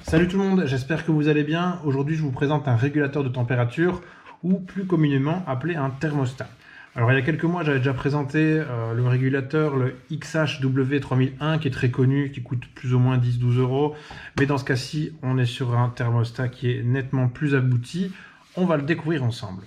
Salut tout le monde, j'espère que vous allez bien. Aujourd'hui, je vous présente un régulateur de température ou plus communément appelé un thermostat. Alors, il y a quelques mois, j'avais déjà présenté le régulateur, le XHW3001, qui est très connu, qui coûte plus ou moins 10-12 euros. Mais dans ce cas-ci, on est sur un thermostat qui est nettement plus abouti. On va le découvrir ensemble.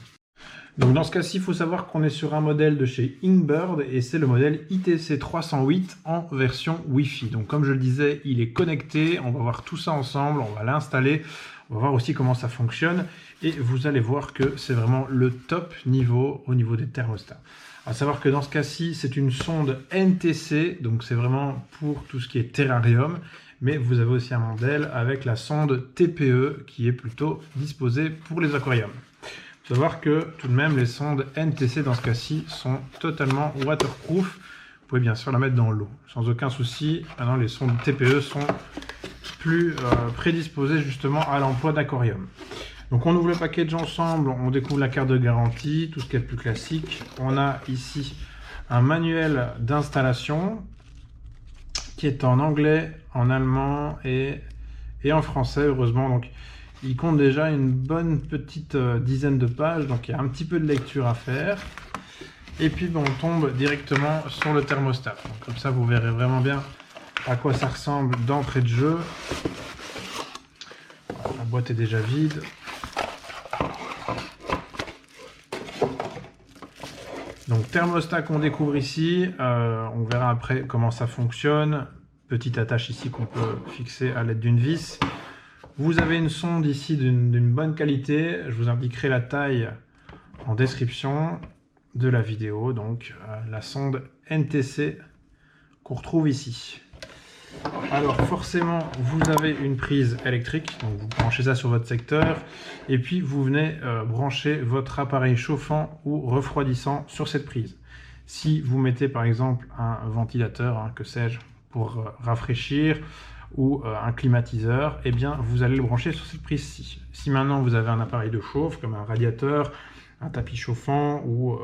Donc dans ce cas-ci, il faut savoir qu'on est sur un modèle de chez Ingbird et c'est le modèle ITC308 en version Wi-Fi. Donc comme je le disais, il est connecté, on va voir tout ça ensemble, on va l'installer, on va voir aussi comment ça fonctionne et vous allez voir que c'est vraiment le top niveau au niveau des thermostats. À savoir que dans ce cas-ci, c'est une sonde NTC, donc c'est vraiment pour tout ce qui est terrarium, mais vous avez aussi un modèle avec la sonde TPE qui est plutôt disposée pour les aquariums. Il faut savoir que tout de même les sondes NTC dans ce cas-ci sont totalement waterproof. Vous pouvez bien sûr la mettre dans l'eau sans aucun souci. Maintenant les sondes TPE sont plus prédisposées justement à l'emploi d'aquarium. Donc on ouvre le package ensemble, on découvre la carte de garantie, tout ce qui est plus classique. On a ici un manuel d'installation qui est en anglais, en allemand et en français heureusement. Donc il compte déjà une bonne petite dizaine de pages, donc il y a un petit peu de lecture à faire. Et puis on tombe directement sur le thermostat. Donc, comme ça, vous verrez vraiment bien à quoi ça ressemble d'entrée de jeu. La boîte est déjà vide. Donc thermostat qu'on découvre ici, on verra après comment ça fonctionne. Petite attache ici qu'on peut fixer à l'aide d'une vis. Vous avez une sonde ici d'une bonne qualité. Je vous indiquerai la taille en description de la vidéo. Donc la sonde NTC qu'on retrouve ici. Alors forcément, vous avez une prise électrique. Donc vous branchez ça sur votre secteur. Et puis vous venez brancher votre appareil chauffant ou refroidissant sur cette prise. Si vous mettez par exemple un ventilateur, que sais-je, pour rafraîchir, ou un climatiseur, eh bien vous allez le brancher sur cette prise-ci. Si maintenant vous avez un appareil de chauffe, comme un radiateur, un tapis chauffant ou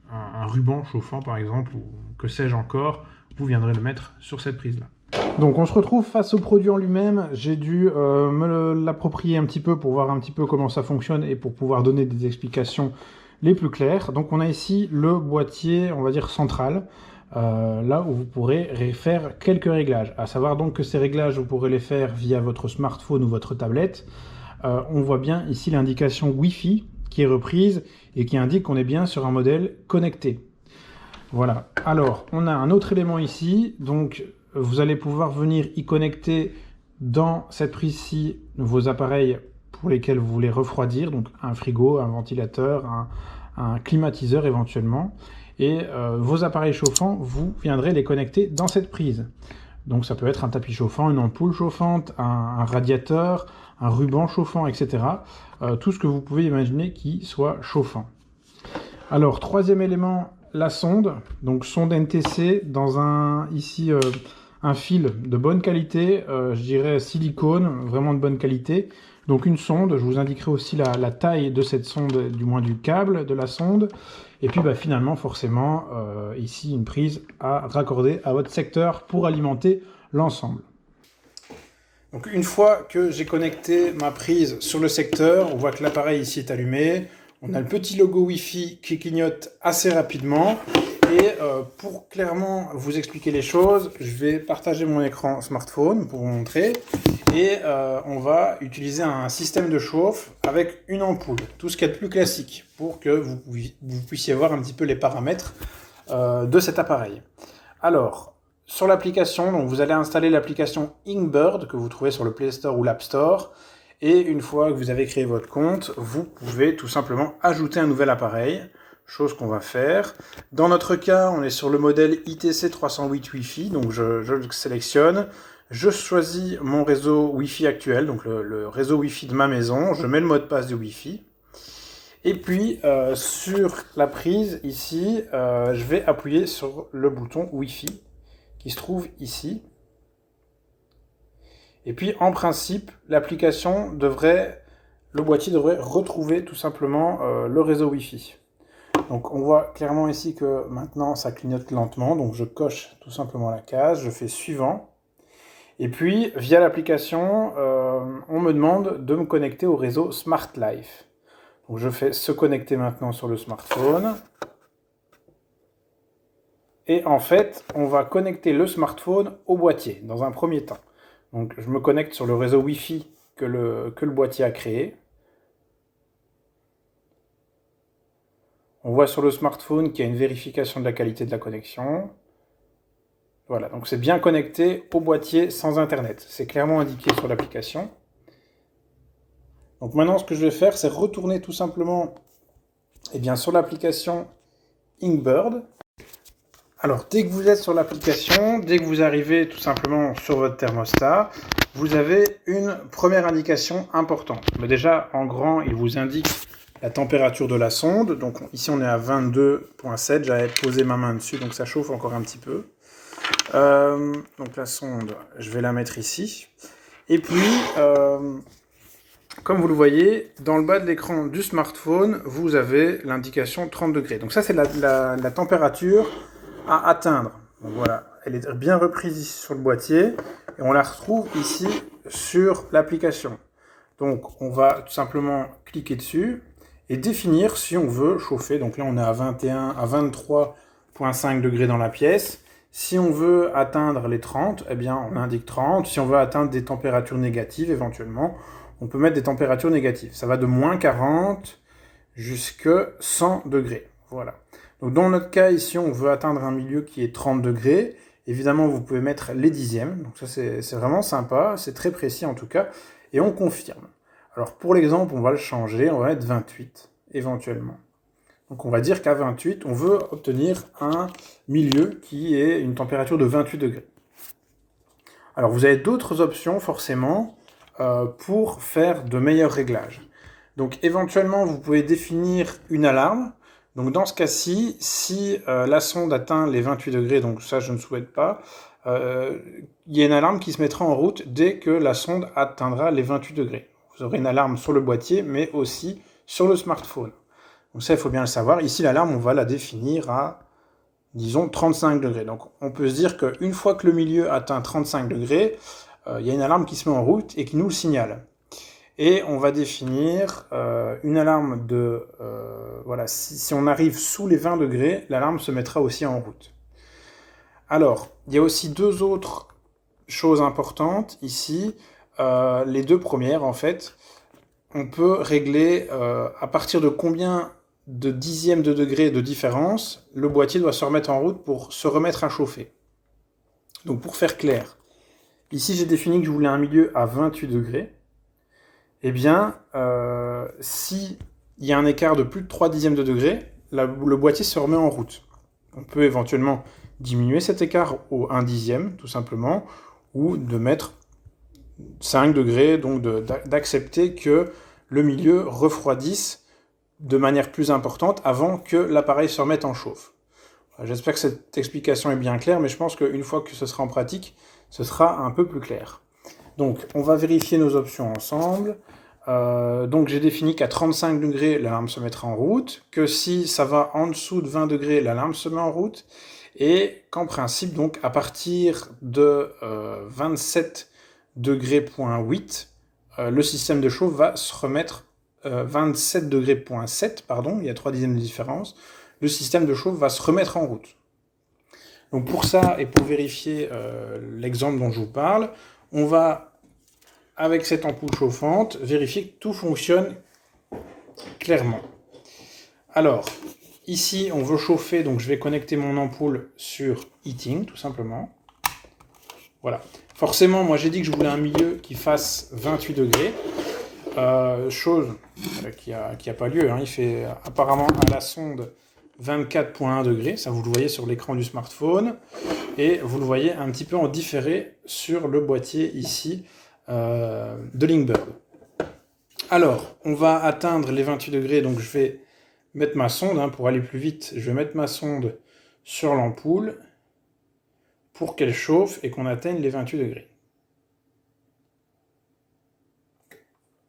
un ruban chauffant par exemple, ou que sais-je encore, vous viendrez le mettre sur cette prise-là. Donc on se retrouve face au produit en lui-même. J'ai dû me l'approprier un petit peu pour voir un petit peu comment ça fonctionne et pour pouvoir donner des explications les plus claires. Donc on a ici le boîtier, on va dire central, là où vous pourrez faire quelques réglages. À savoir donc que ces réglages, vous pourrez les faire via votre smartphone ou votre tablette. On voit bien ici l'indication Wi-Fi qui est reprise et qui indique qu'on est bien sur un modèle connecté. Voilà. Alors, on a un autre élément ici. Donc, vous allez pouvoir venir y connecter dans cette prise-ci vos appareils pour lesquels vous voulez refroidir. Donc, un frigo, un ventilateur, un climatiseur éventuellement. Et vos appareils chauffants, vous viendrez les connecter dans cette prise. Donc ça peut être un tapis chauffant, une ampoule chauffante, un radiateur, un ruban chauffant, etc. Tout ce que vous pouvez imaginer qui soit chauffant. Alors, troisième élément, la sonde. Donc sonde NTC dans un fil de bonne qualité, je dirais silicone, vraiment de bonne qualité. Donc une sonde, je vous indiquerai aussi la taille de cette sonde, du moins du câble de la sonde. Et puis finalement, forcément, ici une prise à raccorder à votre secteur pour alimenter l'ensemble. Donc une fois que j'ai connecté ma prise sur le secteur, on voit que l'appareil ici est allumé. On a le petit logo Wi-Fi qui clignote assez rapidement. Et pour clairement vous expliquer les choses, je vais partager mon écran smartphone pour vous montrer. Et on va utiliser un système de chauffe avec une ampoule, tout ce qu'il y a de plus classique, pour que vous puissiez voir un petit peu les paramètres de cet appareil. Alors, sur l'application, donc vous allez installer l'application Ingbird que vous trouvez sur le Play Store ou l'App Store. Et une fois que vous avez créé votre compte, vous pouvez tout simplement ajouter un nouvel appareil. Chose qu'on va faire. Dans notre cas, on est sur le modèle ITC308 Wi-Fi, donc je le sélectionne. Je choisis mon réseau Wi-Fi actuel, donc le réseau Wi-Fi de ma maison. Je mets le mot de passe du Wi-Fi. Et puis, sur la prise, ici, je vais appuyer sur le bouton Wi-Fi qui se trouve ici. Et puis, en principe, l'application le boîtier devrait retrouver tout simplement le réseau Wi-Fi. Donc on voit clairement ici que maintenant ça clignote lentement, donc je coche tout simplement la case, je fais suivant. Et puis via l'application, on me demande de me connecter au réseau Smart Life. Donc je fais se connecter maintenant sur le smartphone. Et en fait, on va connecter le smartphone au boîtier, dans un premier temps. Donc je me connecte sur le réseau Wi-Fi que le boîtier a créé. On voit sur le smartphone qu'il y a une vérification de la qualité de la connexion. Voilà, donc c'est bien connecté au boîtier sans Internet. C'est clairement indiqué sur l'application. Donc maintenant, ce que je vais faire, c'est retourner tout simplement sur l'application Inkbird. Alors, dès que vous êtes sur l'application, dès que vous arrivez tout simplement sur votre thermostat, vous avez une première indication importante. Mais déjà, en grand, il vous indique la température de la sonde. Donc ici, on est à 22,7. J'avais posé ma main dessus, donc ça chauffe encore un petit peu. Donc la sonde, je vais la mettre ici. Et puis, comme vous le voyez, dans le bas de l'écran du smartphone, vous avez l'indication 30 degrés. Donc ça, c'est la température à atteindre. Donc voilà, elle est bien reprise ici sur le boîtier et on la retrouve ici sur l'application. Donc on va tout simplement cliquer dessus et définir si on veut chauffer. Donc là on est à 23,5 degrés dans la pièce. Si on veut atteindre les 30, eh bien on indique 30. Si on veut atteindre des températures négatives éventuellement, on peut mettre des températures négatives. Ça va de moins 40 jusqu'à 100 degrés. Voilà. Donc dans notre cas, ici, on veut atteindre un milieu qui est 30 degrés. Évidemment, vous pouvez mettre les dixièmes. Donc ça, c'est vraiment sympa. C'est très précis en tout cas. Et on confirme. Alors pour l'exemple, on va le changer. On va mettre 28 éventuellement. Donc on va dire qu'à 28, on veut obtenir un milieu qui est une température de 28 degrés. Alors vous avez d'autres options forcément pour faire de meilleurs réglages. Donc éventuellement, vous pouvez définir une alarme. Donc dans ce cas-ci, si la sonde atteint les 28 degrés, donc ça je ne souhaite pas, il y a une alarme qui se mettra en route dès que la sonde atteindra les 28 degrés. Vous aurez une alarme sur le boîtier, mais aussi sur le smartphone. Donc ça, il faut bien le savoir. Ici, l'alarme, on va la définir à, disons, 35 degrés. Donc on peut se dire qu'une fois que le milieu atteint 35 degrés, il y a une alarme qui se met en route et qui nous le signale. Et on va définir une alarme de... voilà, si on arrive sous les 20 degrés, l'alarme se mettra aussi en route. Alors, il y a aussi deux autres choses importantes ici. Les deux premières, en fait, on peut régler à partir de combien de dixièmes de degré de différence le boîtier doit se remettre en route pour se remettre à chauffer. Donc pour faire clair, ici j'ai défini que je voulais un milieu à 28 degrés. Eh bien, s'il y a un écart de plus de 3 dixièmes de degré, le boîtier se remet en route. On peut éventuellement diminuer cet écart au 1 dixième, tout simplement, ou de mettre 5 degrés, donc d'accepter que le milieu refroidisse de manière plus importante avant que l'appareil se remette en chauffe. J'espère que cette explication est bien claire, mais je pense qu'une fois que ce sera en pratique, ce sera un peu plus clair. Donc, on va vérifier nos options ensemble. Donc, j'ai défini qu'à 35 degrés, l'alarme se mettra en route, que si ça va en dessous de 20 degrés, l'alarme se met en route, et qu'en principe, donc, à partir de 27 degrés,8, le système de chauffe va se remettre 27 degrés,7, pardon, il y a 3 dixièmes de différence, le système de chauffe va se remettre en route. Donc pour ça, et pour vérifier l'exemple dont je vous parle, on va, avec cette ampoule chauffante, vérifier que tout fonctionne clairement. Alors, ici, on veut chauffer, donc je vais connecter mon ampoule sur Heating, tout simplement. Voilà. Forcément, moi j'ai dit que je voulais un milieu qui fasse 28 degrés. Chose qui a pas lieu, hein. Il fait apparemment à la sonde 24,1 degrés, ça vous le voyez sur l'écran du smartphone, et vous le voyez un petit peu en différé sur le boîtier ici de Inkbird. Alors, on va atteindre les 28 degrés, donc je vais mettre ma sonde, hein, pour aller plus vite, je vais mettre ma sonde sur l'ampoule pour qu'elle chauffe et qu'on atteigne les 28 degrés.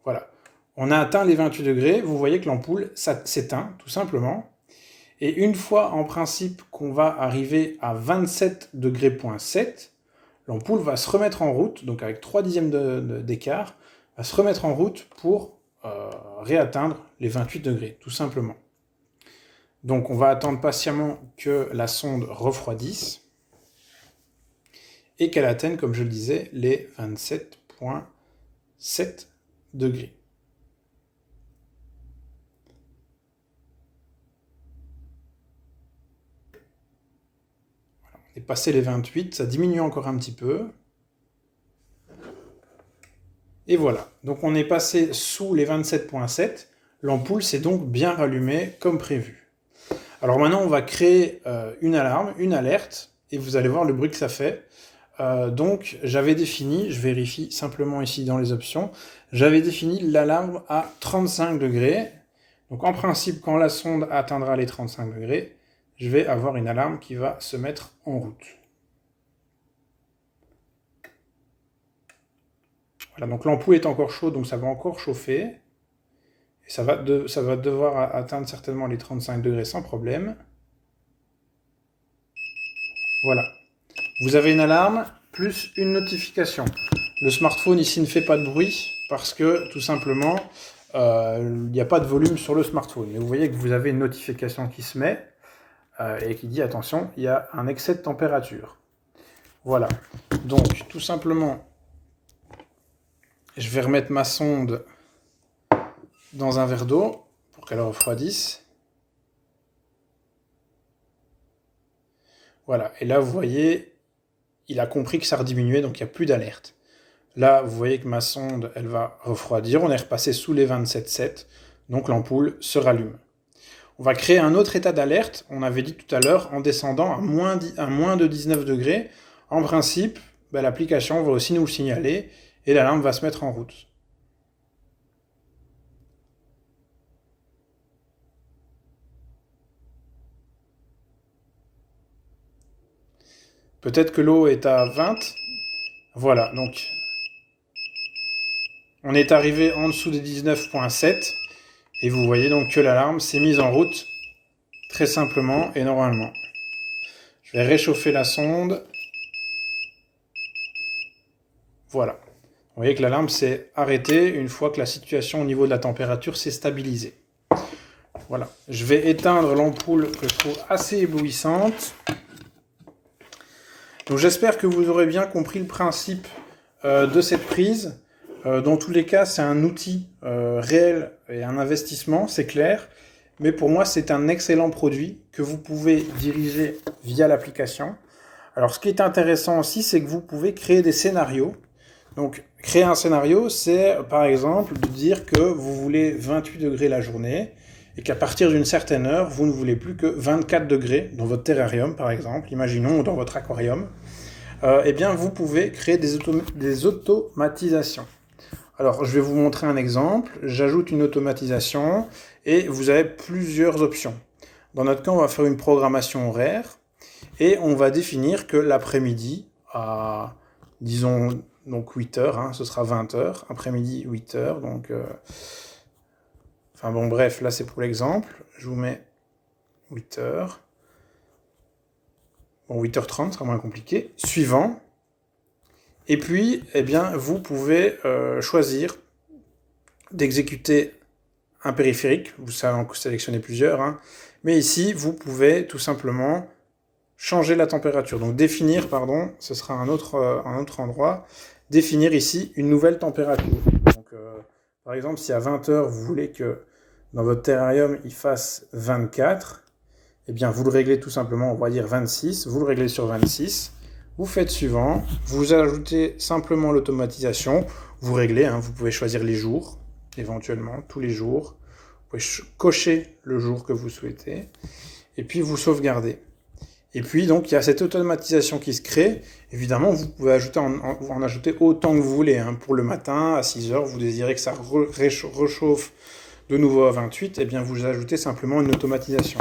Voilà, on a atteint les 28 degrés, vous voyez que l'ampoule s'éteint, tout simplement. Et une fois, en principe, qu'on va arriver à 27 degrés,7, l'ampoule va se remettre en route, donc avec 3 dixièmes d'écart, va se remettre en route pour réatteindre les 28 degrés, tout simplement. Donc on va attendre patiemment que la sonde refroidisse et qu'elle atteigne, comme je le disais, les 27,7 degrés. Voilà, on est passé les 28, ça diminue encore un petit peu. Et voilà, donc on est passé sous les 27,7, l'ampoule s'est donc bien rallumée comme prévu. Alors maintenant on va créer une alarme, une alerte, et vous allez voir le bruit que ça fait. Donc j'avais défini, je vérifie simplement ici dans les options, j'avais défini l'alarme à 35 degrés. Donc en principe, quand la sonde atteindra les 35 degrés, je vais avoir une alarme qui va se mettre en route. Voilà, donc l'ampoule est encore chaude, donc ça va encore chauffer. Et ça va devoir atteindre certainement les 35 degrés sans problème. Voilà. Vous avez une alarme plus une notification. Le smartphone ici ne fait pas de bruit parce que tout simplement il n'y a pas de volume sur le smartphone. Mais vous voyez que vous avez une notification qui se met et qui dit attention, il y a un excès de température. Voilà. Donc tout simplement, je vais remettre ma sonde dans un verre d'eau pour qu'elle refroidisse. Voilà. Et là vous voyez, il a compris que ça rediminuait, donc il n'y a plus d'alerte. Là, vous voyez que ma sonde, elle va refroidir. On est repassé sous les 27,7, donc l'ampoule se rallume. On va créer un autre état d'alerte, on avait dit tout à l'heure, en descendant à moins de 19 degrés. En principe, l'application va aussi nous le signaler et l'alarme va se mettre en route. Peut-être que l'eau est à 20. Voilà, donc on est arrivé en dessous des 19,7 et vous voyez donc que l'alarme s'est mise en route très simplement et normalement. Je vais réchauffer la sonde. Voilà. Vous voyez que l'alarme s'est arrêtée une fois que la situation au niveau de la température s'est stabilisée. Voilà. Je vais éteindre l'ampoule que je trouve assez éblouissante. Donc j'espère que vous aurez bien compris le principe de cette prise. Dans tous les cas, c'est un outil réel et un investissement, c'est clair. Mais pour moi, c'est un excellent produit que vous pouvez diriger via l'application. Alors, ce qui est intéressant aussi, c'est que vous pouvez créer des scénarios. Donc, créer un scénario, c'est par exemple de dire que vous voulez 28 degrés la journée et qu'à partir d'une certaine heure, vous ne voulez plus que 24 degrés dans votre terrarium, par exemple, imaginons, ou dans votre aquarium. Eh bien, vous pouvez créer des automatisations. Alors, je vais vous montrer un exemple. J'ajoute une automatisation et vous avez plusieurs options. Dans notre cas, on va faire une programmation horaire et on va définir que l'après-midi, à, disons, donc 8 heures, hein, ce sera 20 heures, après-midi 8 heures, donc... Enfin bon, bref, là c'est pour l'exemple. Je vous mets 8 heures. Bon, 8h30 sera moins compliqué. Suivant. Et puis, eh bien, vous pouvez choisir d'exécuter un périphérique. Vous savez en sélectionner plusieurs. Hein. Mais ici, vous pouvez tout simplement changer la température. Donc définir, pardon, ce sera un autre endroit. Définir ici une nouvelle température. Donc, par exemple, si à 20h, vous voulez que dans votre terrarium, il fasse 24, eh bien, vous le réglez tout simplement, on va dire 26. Vous le réglez sur 26. Vous faites suivant, vous ajoutez simplement l'automatisation, vous réglez, hein, vous pouvez choisir les jours, éventuellement, tous les jours. Vous pouvez cocher le jour que vous souhaitez, et puis vous sauvegardez. Et puis, donc, il y a cette automatisation qui se crée. Évidemment, vous pouvez en ajouter autant que vous voulez. Hein. Pour le matin, à 6h, vous désirez que ça réchauffe de nouveau à 28, eh bien, vous ajoutez simplement une automatisation.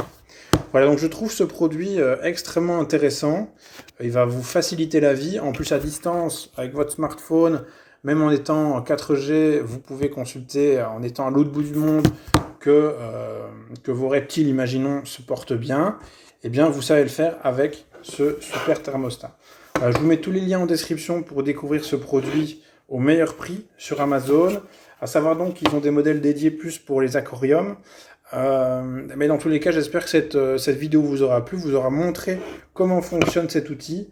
Voilà, donc je trouve ce produit extrêmement intéressant. Il va vous faciliter la vie. En plus, à distance, avec votre smartphone, même en étant en 4G, vous pouvez consulter, en étant à l'autre bout du monde, que vos reptiles, imaginons, se portent bien. Eh bien, vous savez le faire avec ce super thermostat. Je vous mets tous les liens en description pour découvrir ce produit au meilleur prix sur Amazon. À savoir donc qu'ils ont des modèles dédiés plus pour les aquariums. Mais dans tous les cas, j'espère que cette vidéo vous aura plu, vous aura montré comment fonctionne cet outil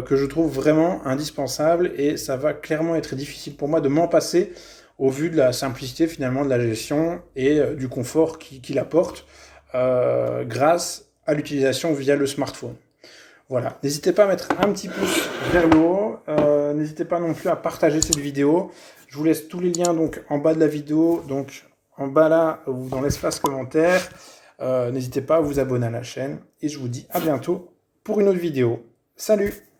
que je trouve vraiment indispensable, et ça va clairement être difficile pour moi de m'en passer au vu de la simplicité finalement de la gestion et du confort qu'il apporte grâce à l'utilisation via le smartphone. Voilà, n'hésitez pas à mettre un petit pouce vers le haut, n'hésitez pas non plus à partager cette vidéo. Je vous laisse tous les liens donc en bas de la vidéo, donc en bas là ou dans l'espace commentaire. N'hésitez pas à vous abonner à la chaîne et je vous dis à bientôt pour une autre vidéo. Salut!